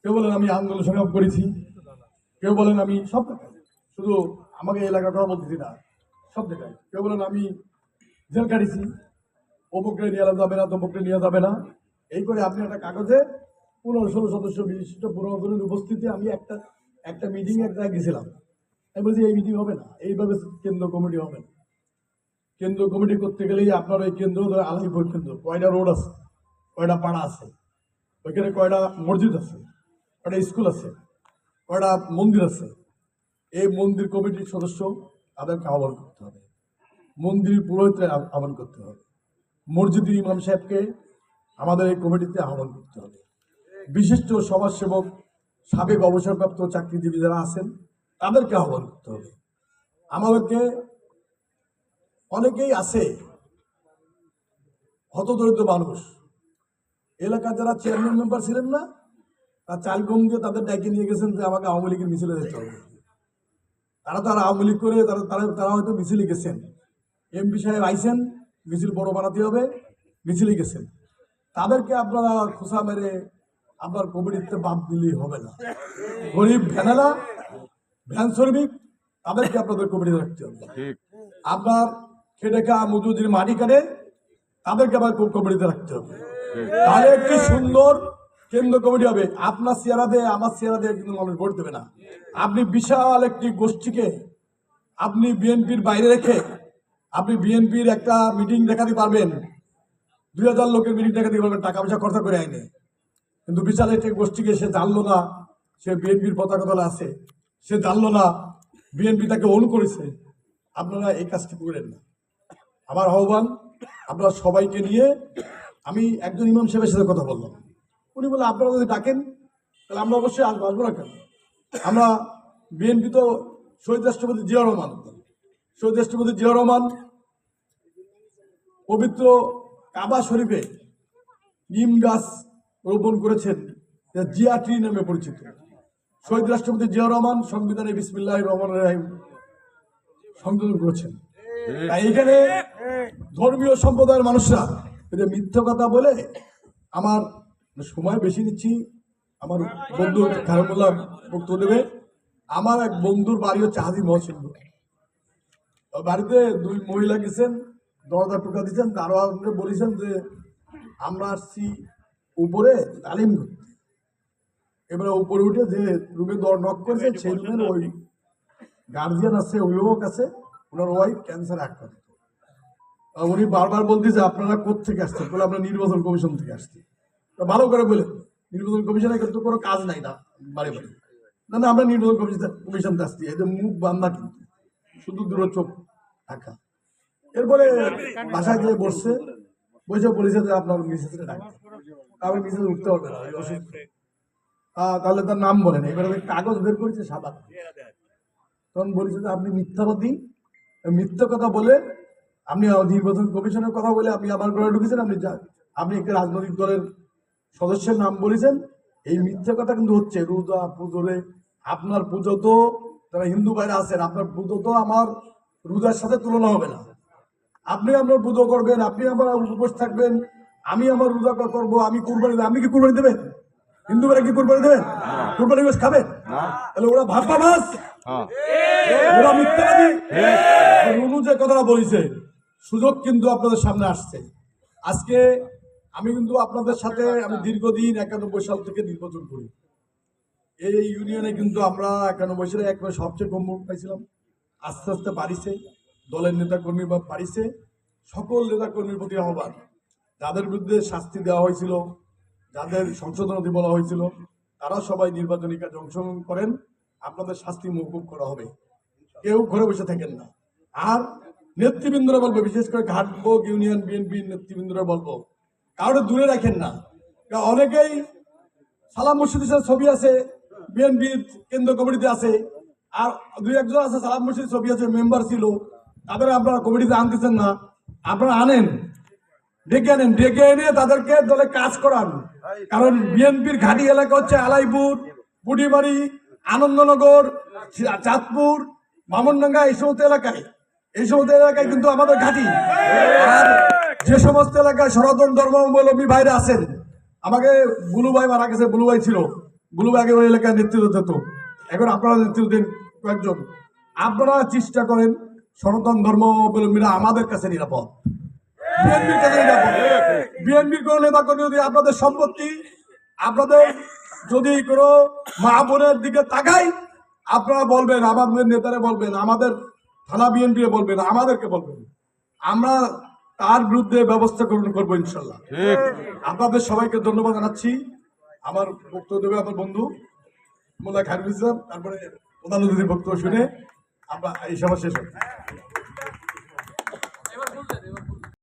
কেউ বলেন আমি আন্দোলন সংগ্রাম করেছি, কেউ বলেন আমি সব জায়গায়, শুধু আমাকে এলাকার কথা বলতেছি না, সব জায়গায়। কেউ বলেন আমি জেল কাটিছি, অমুকরে নিয়ে যাবে না, তমুকরে নিয়ে যাবে না। এই করে আপনি একটা কাগজে 15-16 সদস্য বিশিষ্ট পুরোদলের উপস্থিতি আমি একটা মিটিং একটা গেছিলাম। আমি বলছি এই মিটিং হবে না, এইভাবে কেন্দ্র কমিটি হবে না। কেন্দ্র কমিটি করতে গেলেই আপনার ওই কেন্দ্র আলাইপুর কেন্দ্র কয়টা রোড আছে, কয়টা পাড়া আছে, ওইখানে কয়টা মসজিদ আছে, কয়টা স্কুল আছে, কয়টা মন্দির আছে, এই মন্দির কমিটির সদস্য তাদেরকে আহ্বান করতে হবে, মন্দির পুরোহিতরা আহ্বান করতে হবে, মসজিদের ইমাম সাহেবকে আমাদের এই কমিটিতে আহ্বান করতে হবে, বিশিষ্ট সমাজসেবক সাবেক অবসরপ্রাপ্ত চাকরিজীবী যারা আছেন তাদেরকে আহ্বান করতে হবে। আমাদেরকে অনেকেই আছে হতদরিদ্র মানুষ, এলাকার যারা চেয়ারম্যান মেম্বার ছিলেন না, তার চাল কম দিয়ে তাদের ডাকে নিয়ে গেছেন যে আমাকে আওয়ামী লীগের মিছিলে যেতে হবে। তারা তো আর আওয়ামী লীগ করে তারা হয়তো মিছিলে গেছেন, এমপি সাহেব আইসেন, মিছিল বড় বানাতে হবে, মিছিলে গেছেন। তাদেরকে আপনারা খোসা মেরে আপনার কমিটিতে বাদ দিলেই হবে না। গরিব ভ্যানেলা, ভ্যান শ্রমিক, তাদেরকে আপনাদের কমিটিতে রাখতে হবে। আপনার খেটে খাওয়া মজুরির মাটি কাটে, তাদেরকে আবার কমিটিতে রাখতে হবে। তাহলে একটি সুন্দর কেন্দ্র কমিটি হবে। আপনার চেহারা দিয়ে আমার চেহারা দিয়ে কিন্তু মানুষ ভোট দেবে না। আপনি বিশাল একটি গোষ্ঠীকে আপনি বিএনপির বাইরে রেখে আপনি বিএনপির একটা মিটিং দেখাতে পারবেন, 2000 লোকের মিটিং দেখাতে পারবেন টাকা পয়সা খরচা করে আইনে, কিন্তু বিশাল একটি গোষ্ঠীকে সে জানলো না সে বিএনপির পতাকা তলা আছে, সে জানলো না বিএনপি তাকে অন করেছে। আপনারা এই কাজটি করেন না। আমার আহ্বান, আপনারা সবাইকে নিয়ে, আমি একজন ইমাম সাহেবের সাথে কথা বললাম, উনি বলে আপনারা যদি ডাকেন তাহলে আমরা অবশ্যই আসবো না কেন। আমরা বিএনপি তো শহীদ রাষ্ট্রপতি জিয়াউর রহমান, শহীদ রাষ্ট্রপতি জিয়াউর রহমান পবিত্র কাবা শরীফে নিম গাছ রোপণ করেছেন, জিয়া ট্রি নামে পরিচিত। শহীদ রাষ্ট্রপতি জিয়াউর রহমান সংবিধানে বিসমিল্লাহির রহমানির রহিম সংযোজন করেছেন। তাই এখানে ধর্মীয় সম্প্রদায়ের মানুষরা মিথ্যা কথা বলে, আমার সময় বেশি নিচ্ছি, আমার বন্ধু খারমুল্লাহ বক্তব্য দেবে। আমার এক বন্ধুর বাড়ি হচ্ছে হাজি মহসিন, বাড়িতে 2 মহিলা গেছেন, দরজা টোকা দিচ্ছেন, আরো বলেছেন যে আমরা আসছি উপরে তালিম করতে। এবারে উপরে উঠে যে রুমে নক করেছে সেই রুমের ওই গার্জিয়ান আছে, অভিভাবক আছে, ওনার ওয়াইফ ক্যান্সার আক্রান্ত। উনি বারবার বলতেছে আপনারা কোত্থেকে আসছেন, বলে আমরা নির্বাচন কমিশন থেকে আসছি। ভালো করে বলে নির্বাচন কমিশনে কিন্তু কোনো কাজ নাই না, বাড়ি বাড়ি না, আমরা নির্বাচন কমিশন আসছি। এই যে মুখ বান্ধা, কিন্তু শুধু দূর চোখ ঢাকা। এরপরে বাসায় গিয়ে বসে বলেছে যে আপনার মিসেসকে ডাকতে, তারপরে মিসেস উঠতে পারবে না, অসুস্থ। তাহলে তার নাম বলেন। এবারে কাগজ বের করেছে সাদা, তখন বলেছে যে আপনি মিথ্যাবাদী, মিথ্যা কথা বলে আপনি নির্বাচন কমিশনের কথা বলে আপনি আবার ঘরে ঢুকেছেন, আপনি একটা রাজনৈতিক দলের সদস্যের নাম বলেছেন। এই মিথ্যা কথা কিন্তু হচ্ছে। রোজা পুজোরে আপনার পুজো তো, যারা হিন্দু ভাইরা আছেন, আপনার পুজো তো আমার রোজার সাথে তুলনা হবে না। আপনি আপনার পুজো করবেন, আপনি আমার উপোস থাকবেন, আমি আমার রোজা করবো, আমি কুরবানি দেব। আপনি কি কুরবানি দেবেন? হিন্দু ভাইরা কি কুরবানি দেবেন? কুরবানি গোশ খাবেন? তাহলে ওরা ভাববাস, ওরা মিথ্যাবাদী। রুনু যে কথাটা বলেছে, সুযোগ কিন্তু আপনাদের সামনে আসছে। আজকে আমি কিন্তু আপনাদের সাথে আমি দীর্ঘদিন 91 সাল থেকে নির্বাচন করি। এই ইউনিয়নে কিন্তু আমরা 91 সালে একবার সবচেয়ে কম ভোট পাইছিলাম। আস্তে আস্তে বাড়িছে, দলের নেতা কর্মী বা বাড়িছে। সকল নেতা কর্মীর প্রতি আহ্বান, যাদের বিরুদ্ধে শাস্তি দেওয়া হয়েছিল, যাদের সংশোধনী বলা হয়েছিল, তারা সবাই নির্বাচনী কাজে অংশগ্রহণ করেন। আপনাদের শাস্তি মওকুফ করা হবে, কেউ ঘরে বসে থাকেন না। আর নেতৃবৃন্দরা বলবো, বিশেষ করে ঘাটবোগ ইউনিয়ন বিএনপির নেতৃবৃন্দরা বলবো, কাউকে দূরে রাখেন না। অনেকেই সালাম মুর্শিদের ছবি আছে, বিএনপির কেন্দ্র কমিটিতে আছে, আর 2-1 আছে সালাম মুর্শিদের ছবি আছে, মেম্বার ছিল, তাদের আপনারা কমিটিতে আনতেছেন না। আপনারা আনেন, ডেকে আনেন, ডেকে এনে তাদেরকে দলে কাজ করান। কারণ বিএনপির ঘাঁটি এলাকা হচ্ছে আলাইপুর, বুড়িমারি, আনন্দনগর, চাঁদপুর, মামনডাঙ্গা, এই সমস্ত এলাকায় কিন্তু আমাদের ঘাঁটি। আর যে সমস্ত এলাকায় সনাতন ধর্মাবলম্বী ভাইরা আছেন, আমাকে বুলু ভাই মারা গেছে, বুলু ভাই ছিল, আগে ওই এলাকায় নেতৃত্ব দিত, এখন আপনারা নেতৃত্ব দেন কয়েকজন। আপনারা চেষ্টা করেন সনাতন ধর্মাবলম্বীরা আমাদের কাছে নিরাপদ, বিএনপির কাছে নিরাপদ। বিএনপির কোন নেতা কর্মী যদি আপনাদের সম্পত্তি, আপনাদের যদি কোনো মা বোনের দিকে তাকাই, আপনারা বলবেন, আমাদের নেতারা বলবেন, আমাদের থানা বিএনপি বলবেন, আমাদেরকে বলবেন, আমরা তার বিরুদ্ধে ব্যবস্থা গ্রহণ করবো ইনশাল্লাহ। আপনাদের সবাইকে ধন্যবাদ জানাচ্ছি। আমার বক্তব্য দেবে আমার বন্ধু মোল্লা খায়রুল ইসলাম, তারপরে প্রধান অতিথির বক্তব্য শুনে আমরা এই সভা শেষ হবে।